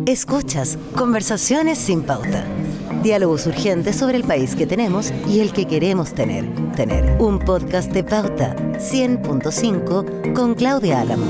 Escuchas Conversaciones sin Pauta. Diálogos urgentes sobre el país que tenemos y el que queremos tener. Un podcast de Pauta 100.5 con Claudia Álamo.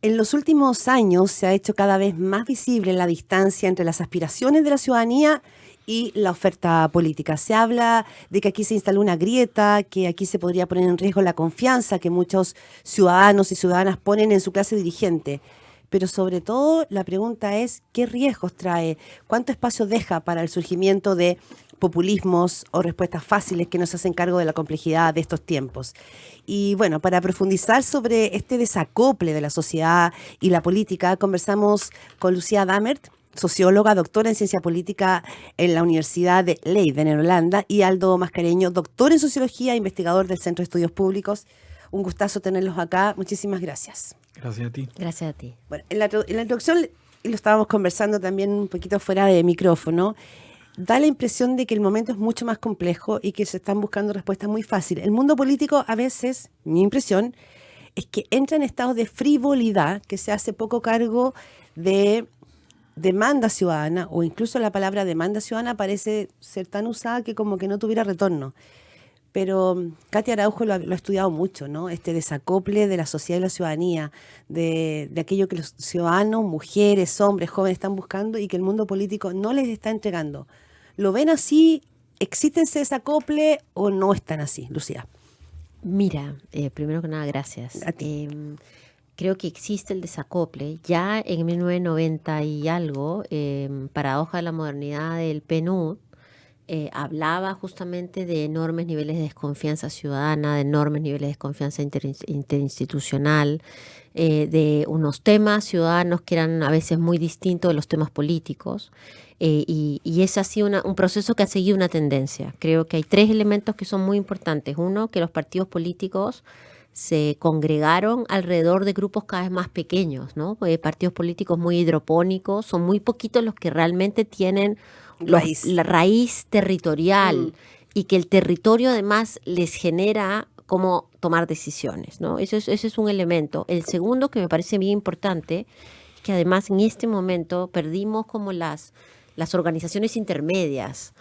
En los últimos años se ha hecho cada vez más visible la distancia entre las aspiraciones de la ciudadanía y la oferta política. Se habla de que aquí se instaló una grieta, que aquí se podría poner en riesgo la confianza que muchos ciudadanos y ciudadanas ponen en su clase dirigente. Pero sobre todo la pregunta es, ¿qué riesgos trae? ¿Cuánto espacio deja para el surgimiento de populismos o respuestas fáciles que nos hacen cargo de la complejidad de estos tiempos? Y bueno, para profundizar sobre este desacople de la sociedad y la política, conversamos con Lucía Dammert, socióloga, doctora en ciencia política en la Universidad de Leiden, en Holanda, y Aldo Mascareño, doctor en sociología, investigador del Centro de Estudios Públicos. Un gustazo tenerlos acá. Muchísimas gracias. Gracias a ti. Gracias a ti. Bueno, en la introducción, y lo estábamos conversando también un poquito fuera de micrófono, da la impresión de que el momento es mucho más complejo y que se están buscando respuestas muy fáciles. El mundo político a veces, mi impresión, es que entra en estados de frivolidad, que se hace poco cargo de demanda ciudadana, o incluso la palabra demanda ciudadana parece ser tan usada que como que no tuviera retorno. Pero Katia Araujo lo ha estudiado mucho, ¿no? Este desacople de la sociedad y la ciudadanía, de aquello que los ciudadanos, mujeres, hombres, jóvenes están buscando y que el mundo político no les está entregando. ¿Lo ven así? ¿Existe ese desacople o no están así, Lucía? Mira, primero que nada, gracias. A ti. Creo que existe el desacople. Ya en 1990 y algo, Paradoja de la Modernidad del PNUD, hablaba justamente de enormes niveles de desconfianza ciudadana, de enormes niveles de desconfianza interinstitucional, de unos temas ciudadanos que eran a veces muy distintos de los temas políticos. Y es así un proceso que ha seguido una tendencia. Creo que hay tres elementos que son muy importantes. Uno, que los partidos políticos se congregaron alrededor de grupos cada vez más pequeños, ¿no? Partidos políticos muy hidropónicos, son muy poquitos los que realmente tienen la raíz territorial y que el territorio además les genera cómo tomar decisiones, ¿no? Ese es un elemento. El segundo, que me parece bien importante, es que además en este momento perdimos como las organizaciones intermedias,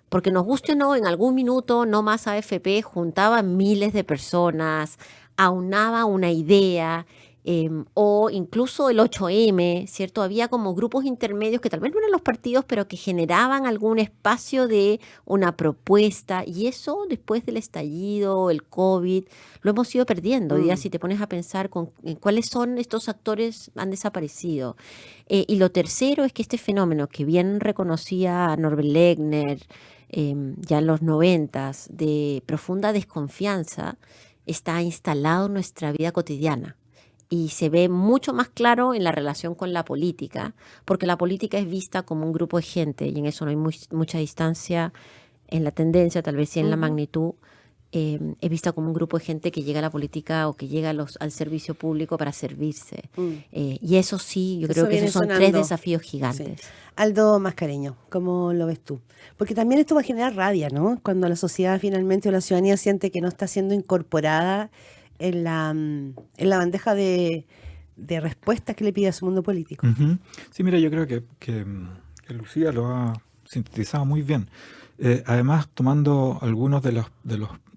porque nos guste o no, en algún minuto No Más AFP juntaba miles de personas, aunaba una idea, o incluso el 8M, ¿cierto? Había como grupos intermedios que tal vez no eran los partidos, pero que generaban algún espacio de una propuesta, y eso después del estallido, el COVID, lo hemos ido perdiendo. Ya si te pones a pensar en cuáles son estos actores, han desaparecido. Y lo tercero es que este fenómeno que bien reconocía Norbert Lechner ya en los 90s, de profunda desconfianza, está instalado en nuestra vida cotidiana. Y se ve mucho más claro en la relación con la política, porque la política es vista como un grupo de gente, y en eso no hay mucha distancia en la tendencia, tal vez sí en la magnitud. Es vista como un grupo de gente que llega a la política o que llega al servicio público para servirse. Y eso sí, yo creo que esos son tres desafíos gigantes. Sí. Aldo Mascareño, ¿cómo lo ves tú? Porque también esto va a generar rabia, ¿no? Cuando la sociedad finalmente o la ciudadanía siente que no está siendo incorporada en la bandeja de respuestas que le pide a su mundo político. Uh-huh. Sí, mira, yo creo que Lucía lo ha sintetizado muy bien. Además, tomando algunos de los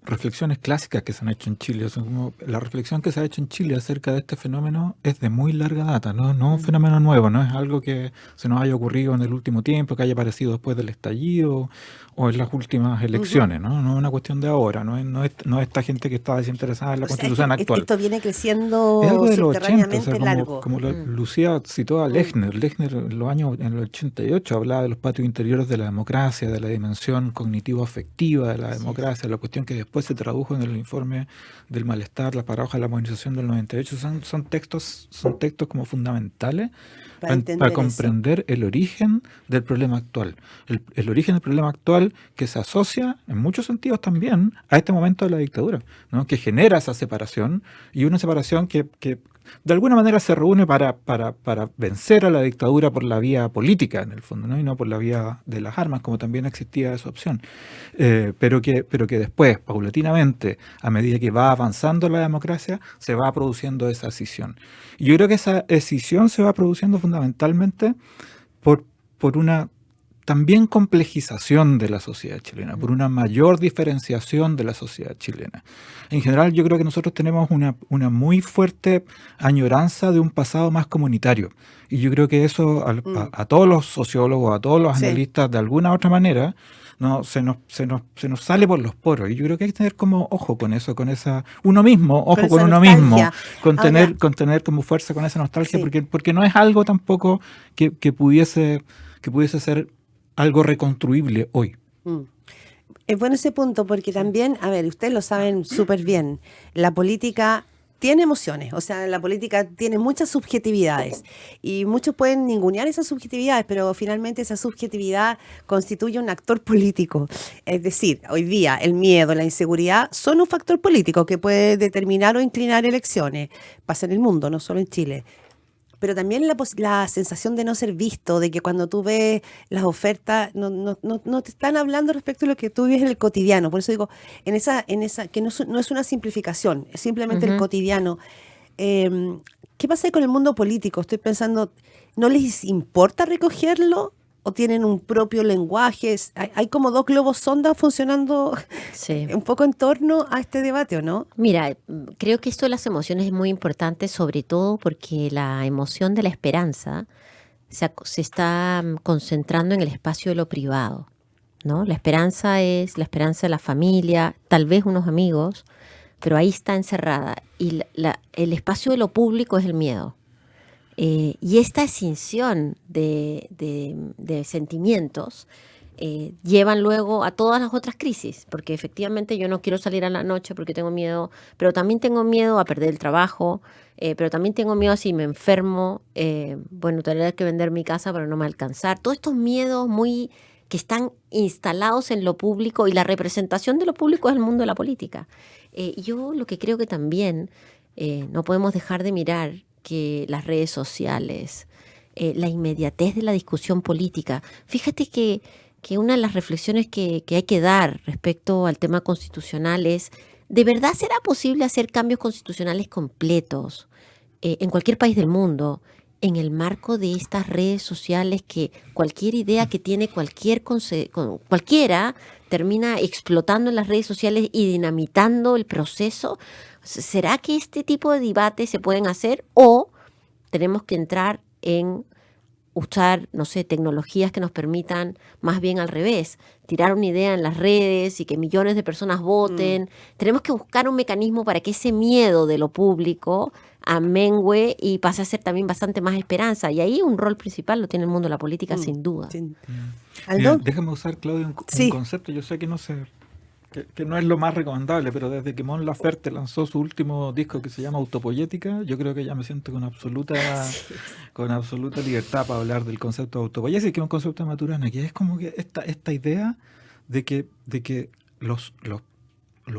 reflexiones clásicas que se han hecho en Chile. O sea, como la reflexión que se ha hecho en Chile acerca de este fenómeno es de muy larga data, no es un fenómeno nuevo, no es algo que se nos haya ocurrido en el último tiempo, que haya aparecido después del estallido o en las últimas elecciones, ¿no? No es una cuestión de ahora, no es esta gente que está desinteresada en la Constitución actual. Esto viene creciendo es algo de los 80, subterráneamente, o sea, largo. como Lucía citó a Lechner. Lechner en el 88 hablaba de los patios interiores de la democracia, de la dimensión cognitivo-afectiva de la democracia, la cuestión que después se tradujo en el informe del malestar, la paradoja de la modernización del 98. Son textos como fundamentales para comprender el origen del problema actual. El origen del problema actual que se asocia, en muchos sentidos también, a este momento de la dictadura, ¿no? Que genera esa separación, y una separación que de alguna manera se reúne para vencer a la dictadura por la vía política, en el fondo, ¿no? Y no por la vía de las armas, como también existía esa opción. Pero que después, paulatinamente, a medida que va avanzando la democracia, se va produciendo esa escisión. Y yo creo que esa escisión se va produciendo fundamentalmente por una también complejización de la sociedad chilena, por una mayor diferenciación de la sociedad chilena. En general, yo creo que nosotros tenemos una muy fuerte añoranza de un pasado más comunitario. Y yo creo que eso a todos los sociólogos, a todos los analistas, de alguna u otra manera, no se nos sale por los poros. Y yo creo que hay que tener como ojo con eso, con esa uno mismo, ojo con uno mismo, con tener como fuerza con esa nostalgia, porque no es algo tampoco que pudiese ser algo reconstruible hoy. Es bueno ese punto, porque también, a ver, ustedes lo saben súper bien, la política tiene emociones, o sea, la política tiene muchas subjetividades y muchos pueden ningunear esas subjetividades, pero finalmente esa subjetividad constituye un actor político. Es decir, hoy día el miedo, la inseguridad son un factor político que puede determinar o inclinar elecciones. Pasa en el mundo, no solo en Chile. Pero también la sensación de no ser visto, de que cuando tú ves las ofertas no te están hablando respecto a lo que tú vives en el cotidiano. Por eso digo, en esa que no es una simplificación, es simplemente el cotidiano. ¿Qué pasa con el mundo político? Estoy pensando, ¿no les importa recogerlo? ¿O tienen un propio lenguaje? Hay como dos globos sonda funcionando un poco en torno a este debate, ¿o no? Mira, creo que esto de las emociones es muy importante, sobre todo porque la emoción de la esperanza se está concentrando en el espacio de lo privado, ¿no? La esperanza es la esperanza de la familia, tal vez unos amigos, pero ahí está encerrada. Y el espacio de lo público es el miedo. Y esta escinsión de sentimientos llevan luego a todas las otras crisis, porque efectivamente yo no quiero salir a la noche porque tengo miedo, pero también tengo miedo a perder el trabajo, pero también tengo miedo a si me enfermo, tendré que vender mi casa para no me alcanzar. Todos estos miedos que están instalados en lo público, y la representación de lo público es el mundo de la política. Yo lo que creo que también no podemos dejar de mirar que las redes sociales, la inmediatez de la discusión política. Fíjate que una de las reflexiones que hay que dar respecto al tema constitucional es, ¿de verdad será posible hacer cambios constitucionales completos en cualquier país del mundo en el marco de estas redes sociales, que cualquier idea que tiene cualquiera termina explotando en las redes sociales y dinamitando el proceso? ¿Será que este tipo de debates se pueden hacer, o tenemos que entrar en usar, no sé, tecnologías que nos permitan más bien al revés, tirar una idea en las redes y que millones de personas voten? Tenemos que buscar un mecanismo para que ese miedo de lo público amengue y pase a ser también bastante más esperanza. Y ahí un rol principal lo tiene el mundo de la política, sin duda. Mira, déjame usar, Claudia, un concepto. Yo sé que que no es lo más recomendable, pero desde que Mon Laferte lanzó su último disco, que se llama Autopoyética, yo creo que ya me siento con absoluta libertad para hablar del concepto de autopoiesis, que es un concepto de Maturana, que es como que esta idea de que los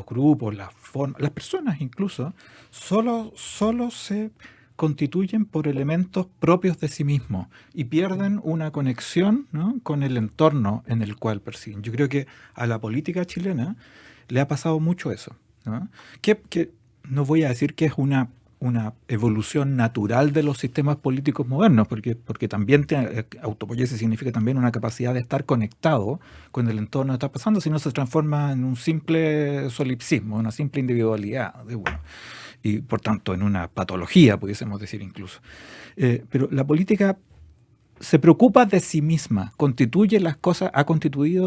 grupos, las formas, las personas incluso, solo se constituyen por elementos propios de sí mismos y pierden una conexión, ¿no?, con el entorno en el cual persiguen. Yo creo que a la política chilena le ha pasado mucho eso, ¿no? Que no voy a decir que es una evolución natural de los sistemas políticos modernos, porque también autopoiesis significa también una capacidad de estar conectado con el entorno que está pasando, si no se transforma en un simple solipsismo, una simple individualidad de uno. Y por tanto en una patología, pudiésemos decir incluso. Pero la política se preocupa de sí misma, ha constituido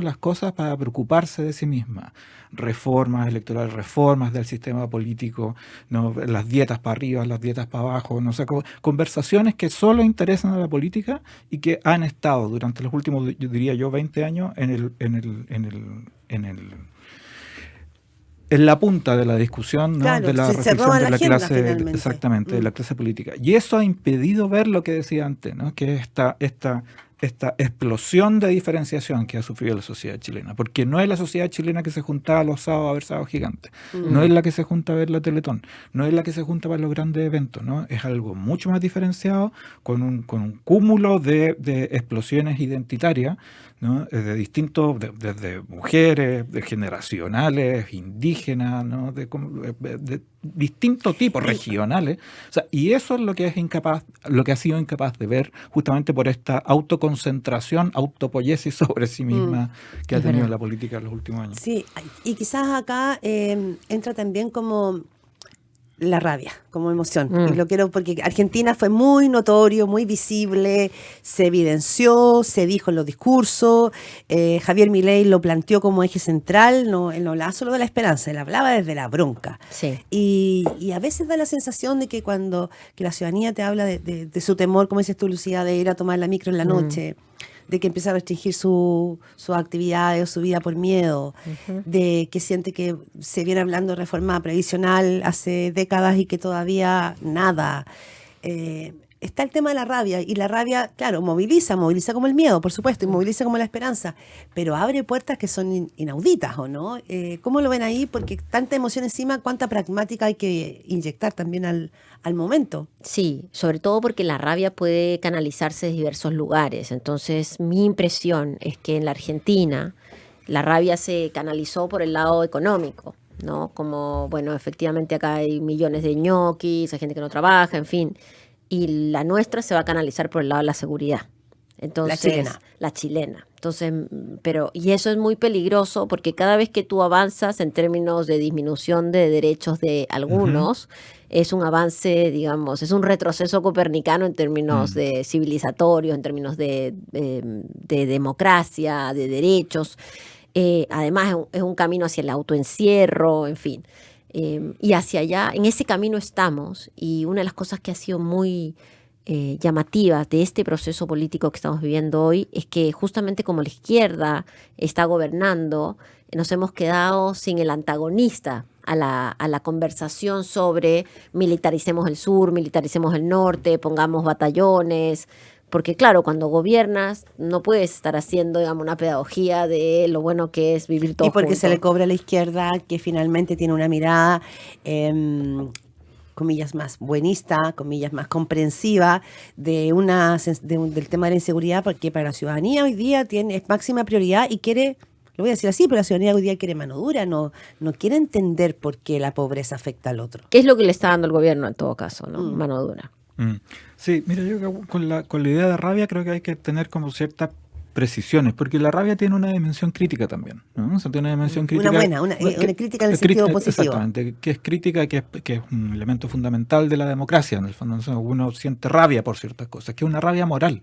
las cosas para preocuparse de sí misma. Reformas electorales, reformas del sistema político, ¿no?, las dietas para arriba, las dietas para abajo, no sé, conversaciones que solo interesan a la política y que han estado durante los últimos, yo diría 20 años en la punta de la discusión, ¿no?, claro, de la reflexión de la clase, exactamente, de la clase política. Y eso ha impedido ver lo que decía antes, ¿no?, que es esta explosión de diferenciación que ha sufrido la sociedad chilena, porque no es la sociedad chilena que se juntaba los sábados a ver Sábado Gigante, no es la que se junta a ver la Teletón, no es la que se junta para los grandes eventos, ¿no? Es algo mucho más diferenciado, con un cúmulo de explosiones identitarias, ¿no? De distintos, desde mujeres, de generacionales, indígenas, ¿no? de distintos tipos, regionales. O sea, y eso es lo que ha sido incapaz de ver justamente por esta autoconcentración, autopoiesis sobre sí misma que ha tenido la política en los últimos años. Sí, y quizás acá entra también como la rabia, como emoción. Y lo quiero porque Argentina fue muy notorio, muy visible, se evidenció, se dijo en los discursos. Javier Milei lo planteó como eje central, él no hablaba solo de la esperanza, él hablaba desde la bronca. Sí. Y a veces da la sensación de que cuando que la ciudadanía te habla de su temor, como dices tú, Lucía, de ir a tomar la micro en la noche, de que empieza a restringir sus actividades o su vida por miedo, de que siente que se viene hablando de reforma previsional hace décadas y que todavía nada. Está el tema de la rabia, y la rabia, claro, moviliza como el miedo, por supuesto, y moviliza como la esperanza, pero abre puertas que son inauditas, ¿o no? ¿Cómo lo ven ahí? Porque tanta emoción encima, cuánta pragmática hay que inyectar también al momento. Sí, sobre todo porque la rabia puede canalizarse de diversos lugares. Entonces, mi impresión es que en la Argentina la rabia se canalizó por el lado económico, ¿no? Como, bueno, efectivamente acá hay millones de ñoquis, hay gente que no trabaja, en fin. Y la nuestra se va a canalizar por el lado de la seguridad. Entonces, la chilena. Entonces, y eso es muy peligroso porque cada vez que tú avanzas en términos de disminución de derechos de algunos, es un avance, digamos, es un retroceso copernicano en términos de civilizatorios, en términos de democracia, de derechos. Además, es un camino hacia el autoencierro, en fin. Y hacia allá, en ese camino estamos, y una de las cosas que ha sido muy llamativas de este proceso político que estamos viviendo hoy es que justamente como la izquierda está gobernando, nos hemos quedado sin el antagonista a la conversación sobre militaricemos el sur, militaricemos el norte, pongamos batallones. Porque claro, cuando gobiernas no puedes estar haciendo, digamos, una pedagogía de lo bueno que es vivir todos juntos. Y porque se le cobra a la izquierda, que finalmente tiene una mirada, comillas, más buenista, comillas, más comprensiva del tema de la inseguridad, porque para la ciudadanía hoy día es máxima prioridad y quiere, lo voy a decir así, pero la ciudadanía hoy día quiere mano dura, no quiere entender por qué la pobreza afecta al otro. ¿Qué es lo que le está dando el gobierno en todo caso, ¿no? Mano dura. Sí, mira, yo con la idea de rabia creo que hay que tener como ciertas precisiones, porque la rabia tiene una dimensión crítica también, ¿no? O sea, tiene una dimensión crítica. Una crítica en el sentido positivo. Exactamente, que es crítica, que es un elemento fundamental de la democracia, en el fondo. O sea, uno siente rabia por ciertas cosas, que es una rabia moral.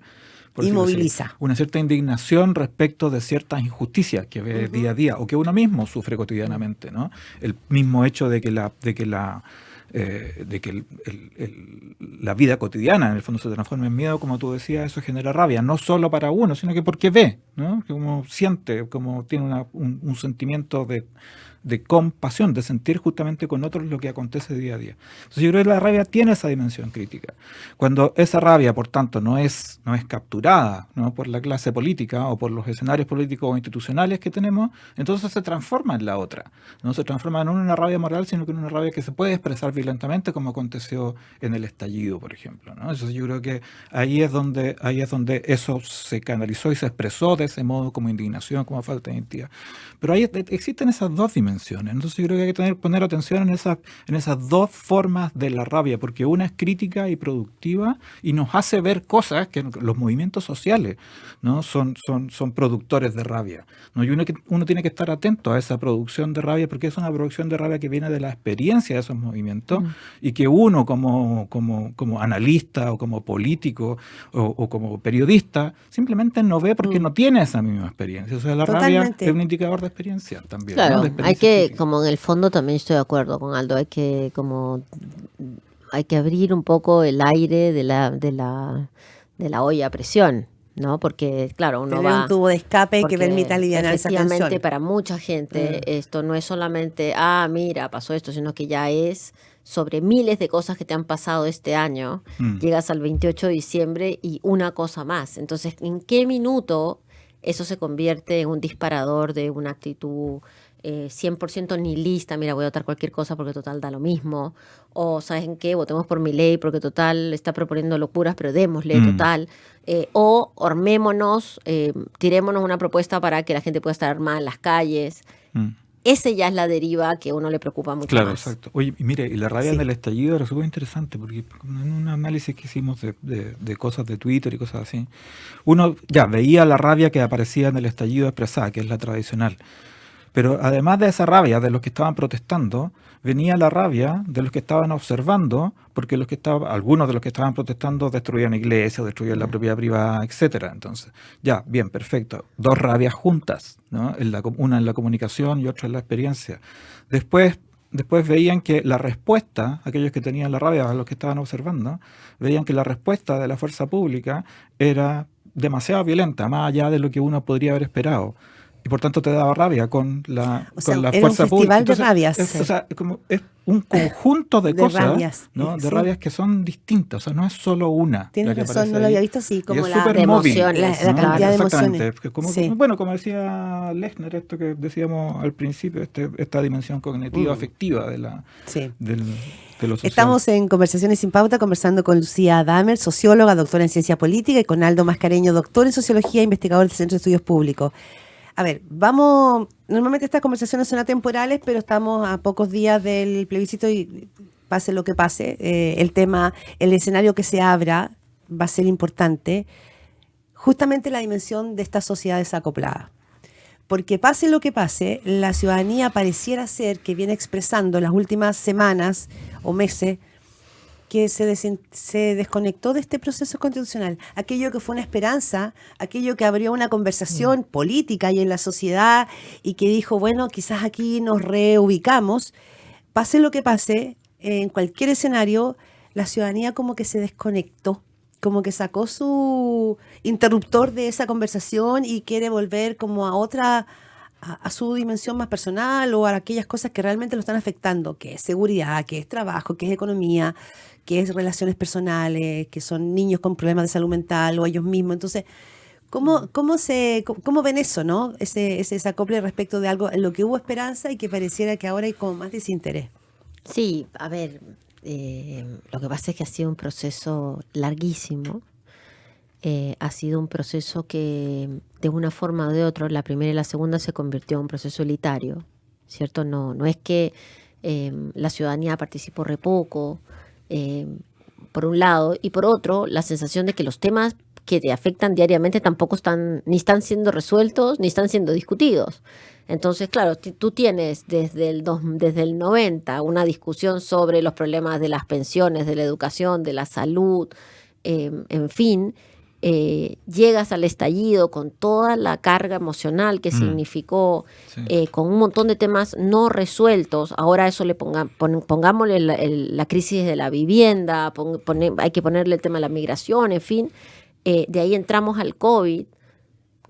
Y moviliza. Una cierta indignación respecto de ciertas injusticias que ve día a día, o que uno mismo sufre cotidianamente, ¿no? El mismo hecho de que la vida cotidiana en el fondo se transforma en miedo, como tú decías, eso genera rabia, no solo para uno, sino que porque ve, ¿no? Que como siente, como tiene un sentimiento de compasión, de sentir justamente con otros lo que acontece día a día. Entonces yo creo que la rabia tiene esa dimensión crítica. Cuando esa rabia, por tanto, no es capturada, ¿no? Por la clase política o por los escenarios políticos o institucionales que tenemos, entonces se transforma en la otra. No se transforma no en una rabia moral, sino que en una rabia que se puede expresar violentamente, como aconteció en el estallido, por ejemplo, ¿no? Entonces yo creo que ahí es donde eso se canalizó y se expresó de ese modo, como indignación, como falta de identidad. Pero ahí existen esas dos dimensiones. Entonces yo creo que hay que poner atención en esas dos formas de la rabia, porque una es crítica y productiva y nos hace ver cosas que los movimientos sociales, ¿no? son productores de rabia, ¿no? Y uno tiene que estar atento a esa producción de rabia, porque es una producción de rabia que viene de la experiencia de esos movimientos y que uno como analista o como político o como periodista simplemente no ve porque no tiene esa misma experiencia. O sea, la rabia es un indicador de experiencia también. Claro, ¿no? hay que, como en el fondo también estoy de acuerdo con Aldo, hay que abrir un poco el aire de la olla a presión, ¿no? Porque, claro, uno tener va... un tubo de escape que permita aliviar esa tensión. Efectivamente, para mucha gente esto no es solamente, mira, pasó esto, sino que ya es sobre miles de cosas que te han pasado este año, llegas al 28 de diciembre y una cosa más. Entonces, ¿en qué minuto eso se convierte en un disparador de una actitud 100% nihilista? Mira, voy a votar cualquier cosa porque total da lo mismo. O, ¿sabes en qué? Votemos por Milei porque total está proponiendo locuras, pero démosle, total. O armémonos, tirémonos una propuesta para que la gente pueda estar armada en las calles. Ese ya es la deriva que a uno le preocupa mucho Claro, más. exacto. Oye, y mire, y la rabia Sí. en el estallido era súper interesante, porque en un análisis que hicimos de cosas de Twitter y cosas así, uno ya veía la rabia que aparecía en el estallido expresada, que es la tradicional. Pero además de esa rabia de los que estaban protestando, venía la rabia de los que estaban observando, porque algunos de los que estaban protestando destruían iglesias, destruían la propiedad privada, etcétera. Entonces, ya, bien, perfecto. Dos rabias juntas, ¿no? Una en la comunicación y otra en la experiencia. Después veían que la respuesta, aquellos que tenían la rabia, a los que estaban observando, veían que la respuesta de la fuerza pública era demasiado violenta, más allá de lo que uno podría haber esperado. Y por tanto te daba rabia con la, O sea, con la era fuerza un pública. festival de rabias. O sea, es un conjunto de De cosas, rabias, ¿no? De sí. rabias que son distintas. O sea, no es solo una. Tienes la que razón, aparece no lo ahí. había visto así, Y como es la súper de móvil, emociones, la ¿no? cantidad de Exactamente. emociones. Como, Sí. bueno, como decía Lechner, esto que decíamos al principio, esta dimensión cognitiva afectiva Sí. de lo social. Estamos en Conversaciones sin Pauta conversando con Lucía Damer, socióloga, doctora en ciencia política, y con Aldo Mascareño, doctor en sociología e investigador del Centro de Estudios Públicos. A ver, normalmente estas conversaciones son atemporales, pero estamos a pocos días del plebiscito y pase lo que pase, el escenario que se abra va a ser importante, justamente la dimensión de esta sociedad desacoplada. Porque pase lo que pase, la ciudadanía pareciera ser que viene expresando en las últimas semanas o meses que se desconectó de este proceso constitucional. Aquello que fue una esperanza, aquello que abrió una conversación política y en la sociedad y que dijo, bueno, quizás aquí nos reubicamos. Pase lo que pase, en cualquier escenario, la ciudadanía como que se desconectó, como que sacó su interruptor de esa conversación y quiere volver como a su dimensión más personal o a aquellas cosas que realmente lo están afectando, que es seguridad, que es trabajo, que es economía, que es relaciones personales, que son niños con problemas de salud mental o ellos mismos. Entonces, ¿cómo ven eso, no? Ese desacople respecto de algo en lo que hubo esperanza y que pareciera que ahora hay como más desinterés. Sí, a ver, lo que pasa es que ha sido un proceso larguísimo. Ha sido un proceso que de una forma o de otra, la primera y la segunda, se convirtió en un proceso elitario, ¿cierto? No es que la ciudadanía participó re poco, por un lado, y por otro, la sensación de que los temas que te afectan diariamente tampoco ni están siendo resueltos, ni están siendo discutidos. Entonces, claro, tú tienes desde el 90 una discusión sobre los problemas de las pensiones, de la educación, de la salud, en fin. Llegas al estallido con toda la carga emocional que significó, Sí. con un montón de temas no resueltos. Ahora eso pongámosle la crisis de la vivienda, hay que ponerle el tema de la migración, en fin. De ahí entramos al COVID,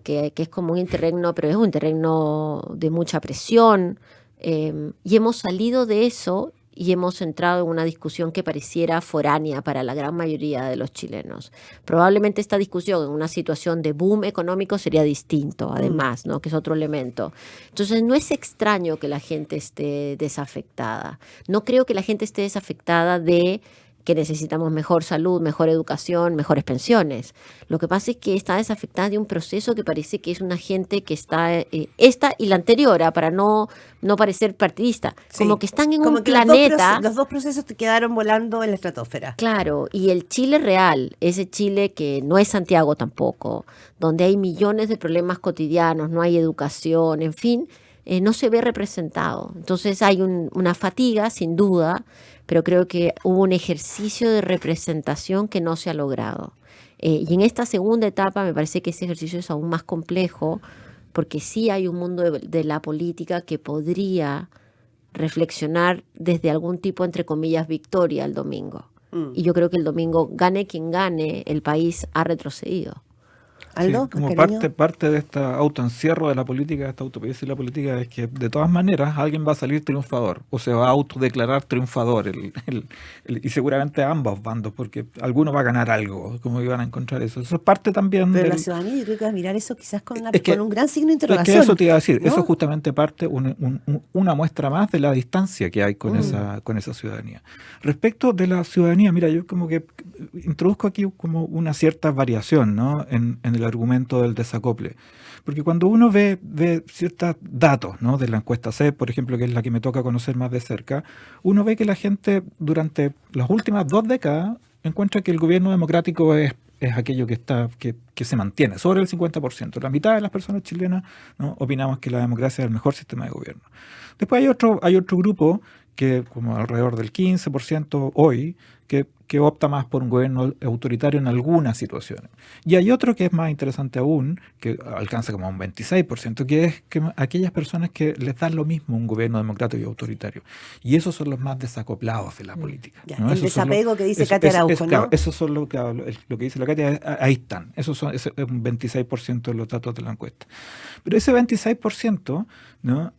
que es como un interregno, pero es un interregno de mucha presión, y hemos salido de eso y hemos entrado en una discusión que pareciera foránea para la gran mayoría de los chilenos. Probablemente esta discusión en una situación de boom económico sería distinto, además, ¿no? Que es otro elemento. Entonces, no es extraño que la gente esté desafectada. No creo que la gente esté desafectada de que necesitamos mejor salud, mejor educación, mejores pensiones. Lo que pasa es que está desafectada de un proceso que parece que es una gente que está, esta y la anterior, para no parecer partidista, Sí. como que están en Como un que planeta. los dos procesos te quedaron volando en la estratosfera. Claro, y el Chile real, ese Chile que no es Santiago tampoco, donde hay millones de problemas cotidianos, no hay educación, en fin, no se ve representado. Entonces hay una fatiga, sin duda, pero creo que hubo un ejercicio de representación que no se ha logrado. Y en esta segunda etapa me parece que ese ejercicio es aún más complejo, porque sí hay un mundo de la política que podría reflexionar desde algún tipo, entre comillas, victoria el domingo. Y yo creo que el domingo, gane quien gane, el país ha retrocedido. Aldo, Sí, como cariño. parte de este autoencierro de la política, de esta autopsia de la política, es que de todas maneras alguien va a salir triunfador o se va a autodeclarar triunfador y seguramente ambos bandos, porque alguno va a ganar algo, como iban a encontrar eso. Eso es parte también Pero la del... ciudadanía yo creo que va a mirar eso quizás con, Es con que, un gran signo de es que eso interrogación, te iba a decir, eso es ¿no? justamente parte, una muestra más de la distancia que hay con esa ciudadanía. Respecto de la ciudadanía, mira, yo como que introduzco aquí como una cierta variación, ¿no? en el argumento del desacople. Porque cuando uno ve ciertos datos, ¿no? de la encuesta CEP, por ejemplo, que es la que me toca conocer más de cerca, uno ve que la gente durante las últimas 2 décadas encuentra que el gobierno democrático es aquello que se mantiene, sobre el 50%. La mitad de las personas chilenas, ¿no? opinamos que la democracia es el mejor sistema de gobierno. Después hay otro grupo que como alrededor del 15% hoy, que opta más por un gobierno autoritario en algunas situaciones. Y hay otro que es más interesante aún, que alcanza como un 26%, que es que aquellas personas que les dan lo mismo un gobierno democrático y autoritario. Y esos son los más desacoplados de la política. Ya, ¿no? el Esos son desapego que dice Katia Araujo, claro, ¿no? esos son lo que dice la Katia, ahí están. Ese es un 26% de los datos de la encuesta. Pero ese 26%, ¿no?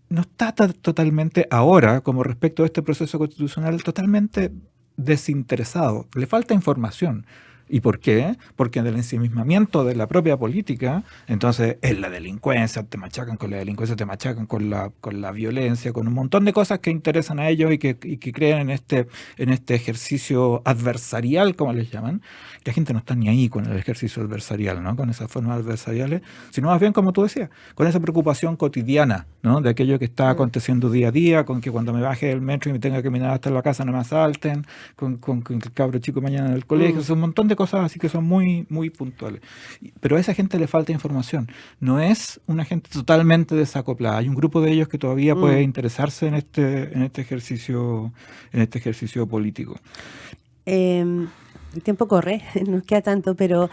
No está totalmente ahora, como respecto a este proceso constitucional, totalmente desinteresado. Le falta información. ¿Y por qué? Porque en el ensimismamiento de la propia política, entonces es la delincuencia, te machacan con la delincuencia, te machacan con la violencia, con un montón de cosas que interesan a ellos y que creen en este ejercicio adversarial, como les llaman. La gente no está ni ahí con el ejercicio adversarial, ¿no? Con esas formas adversariales, sino más bien, como tú decías, con esa preocupación cotidiana, ¿no? De aquello que está aconteciendo día a día, con que cuando me baje del metro y me tenga que caminar hasta la casa no me asalten, con que el cabro chico mañana en el colegio, es un montón de cosas así que son muy, muy puntuales. Pero a esa gente le falta información. No es una gente totalmente desacoplada. Hay un grupo de ellos que todavía puede interesarse en este ejercicio político. El tiempo corre, no nos queda tanto, pero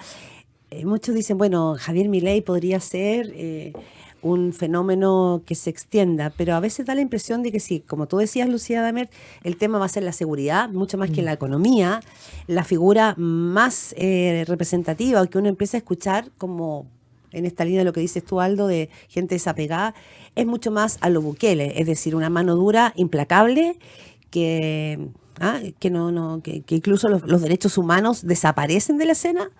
muchos dicen, bueno, Javier Milei podría ser un fenómeno que se extienda, pero a veces da la impresión de que sí, como tú decías, Lucía Damer, el tema va a ser la seguridad, mucho más que la economía, la figura más representativa, que uno empieza a escuchar como en esta línea de lo que dices tú, Aldo, de gente desapegada, es mucho más a lo Bukele, es decir, una mano dura, implacable, que incluso los derechos humanos desaparecen de la escena,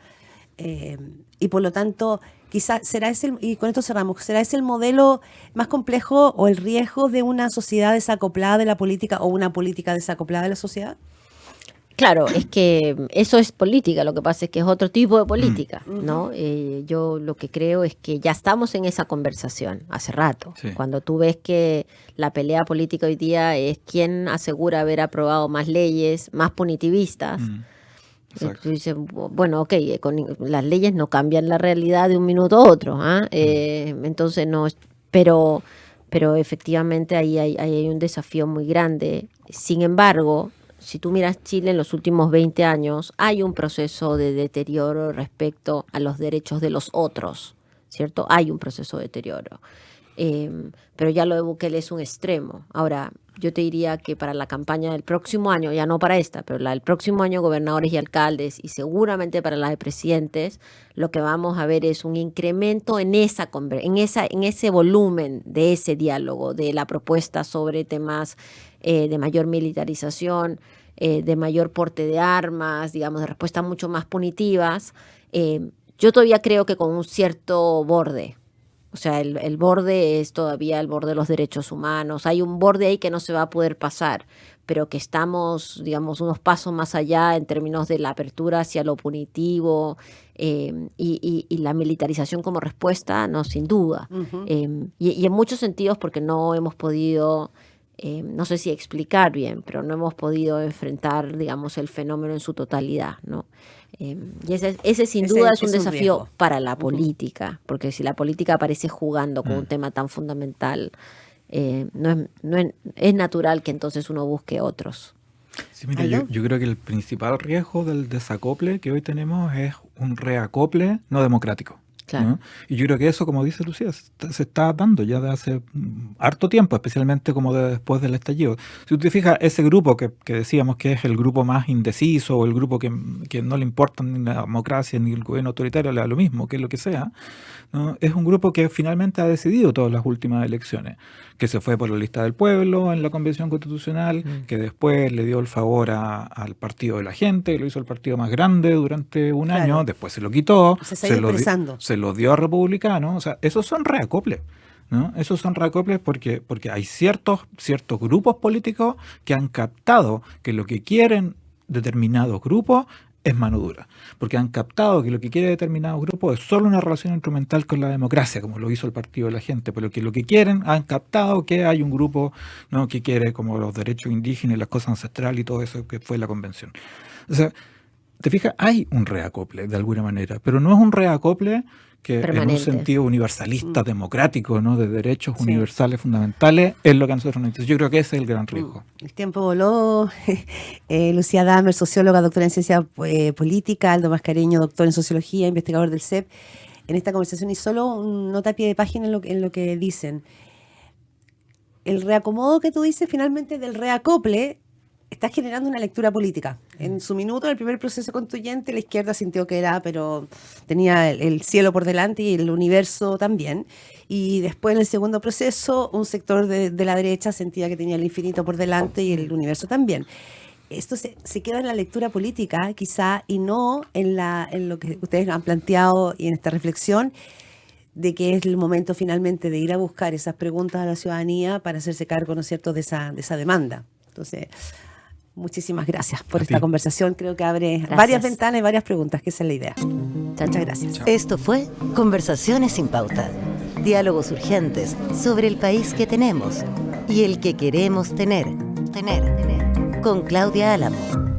y por lo tanto quizás será ese, y con esto cerramos, será ese el modelo más complejo o el riesgo de una sociedad desacoplada de la política o una política desacoplada de la sociedad. Claro, es que eso es política, lo que pasa es que es otro tipo de política, ¿no? Yo lo que creo es que ya estamos en esa conversación hace rato. Sí. Cuando tú ves que la pelea política hoy día es quién asegura haber aprobado más leyes, más punitivistas. Exacto. Tú dices, bueno, ok, las leyes no cambian la realidad de un minuto a otro, ¿ah? Entonces no, pero efectivamente ahí hay un desafío muy grande. Sin embargo, si tú miras Chile en los últimos 20 años, hay un proceso de deterioro respecto a los derechos de los otros, ¿cierto? Hay un proceso de deterioro. Pero ya lo de Bukele es un extremo. Ahora, yo te diría que para la campaña del próximo año, ya no para esta, pero la del próximo año, gobernadores y alcaldes, y seguramente para la de presidentes, lo que vamos a ver es un incremento en ese volumen de ese diálogo, de la propuesta sobre temas de mayor militarización, de mayor porte de armas, digamos, de respuestas mucho más punitivas. Yo todavía creo que con un cierto borde. O sea, el borde es todavía el borde de los derechos humanos. Hay un borde ahí que no se va a poder pasar, pero que estamos, digamos, unos pasos más allá en términos de la apertura hacia lo punitivo y la militarización como respuesta, no, sin duda. Y en muchos sentidos porque no hemos podido, no sé si explicar bien, pero no hemos podido enfrentar, digamos, el fenómeno en su totalidad, ¿no? Y ese sin duda es un desafío riesgo para la política, porque si la política aparece jugando con un tema tan fundamental, es natural que entonces uno busque otros. Sí, mira, yo creo que el principal riesgo del desacople que hoy tenemos es un reacople no democrático. Claro. ¿no? Y yo creo que eso, como dice Lucía, se está dando ya de hace harto tiempo, especialmente como después del estallido. Si tú te fijas, ese grupo que decíamos que es el grupo más indeciso, o el grupo que no le importa ni la democracia ni el gobierno autoritario, le da lo mismo, que es lo que sea, ¿no? Es un grupo que finalmente ha decidido todas las últimas elecciones, que se fue por la lista del pueblo en la Convención Constitucional, que después le dio el favor al Partido de la Gente, lo hizo el partido más grande durante un año, después se lo quitó, se lo dio a Republicano. O sea, esos son reacoples, ¿no? Esos son reacoples porque hay ciertos grupos políticos que han captado que lo que quieren determinados grupos es mano dura, porque han captado que lo que quiere determinados grupos es solo una relación instrumental con la democracia, como lo hizo el Partido de la Gente, pero que lo que quieren, han captado que hay un grupo, ¿no?, que quiere como los derechos indígenas, las cosas ancestrales y todo eso que fue la convención. O sea, te fijas, hay un reacople de alguna manera, pero no es un reacople que permanente, en un sentido universalista, democrático, ¿no?, de derechos universales fundamentales, es lo que a nosotros nos interesa. Yo creo que ese es el gran riesgo. El tiempo voló. Lucía Damer, socióloga, doctora en ciencia política, Aldo Mascareño, doctor en sociología, investigador del CEP, en esta conversación, y solo un nota a pie de página en lo que dicen. El reacomodo que tú dices finalmente del reacople está generando una lectura política. En su minuto, en el primer proceso constituyente, la izquierda sintió que pero tenía el cielo por delante y el universo también. Y después, en el segundo proceso, un sector de la derecha sentía que tenía el infinito por delante y el universo también. Esto se queda en la lectura política, quizá, y no en lo que ustedes han planteado y en esta reflexión, de que es el momento finalmente de ir a buscar esas preguntas a la ciudadanía para hacerse cargo, ¿no es cierto?, de esa demanda. Entonces, muchísimas gracias por esta conversación. Creo que abre varias ventanas y varias preguntas, que esa es la idea. Muchas gracias. Chao. Esto fue Conversaciones sin Pauta. Diálogos urgentes sobre el país que tenemos y el que queremos tener. Con Claudia Álamo.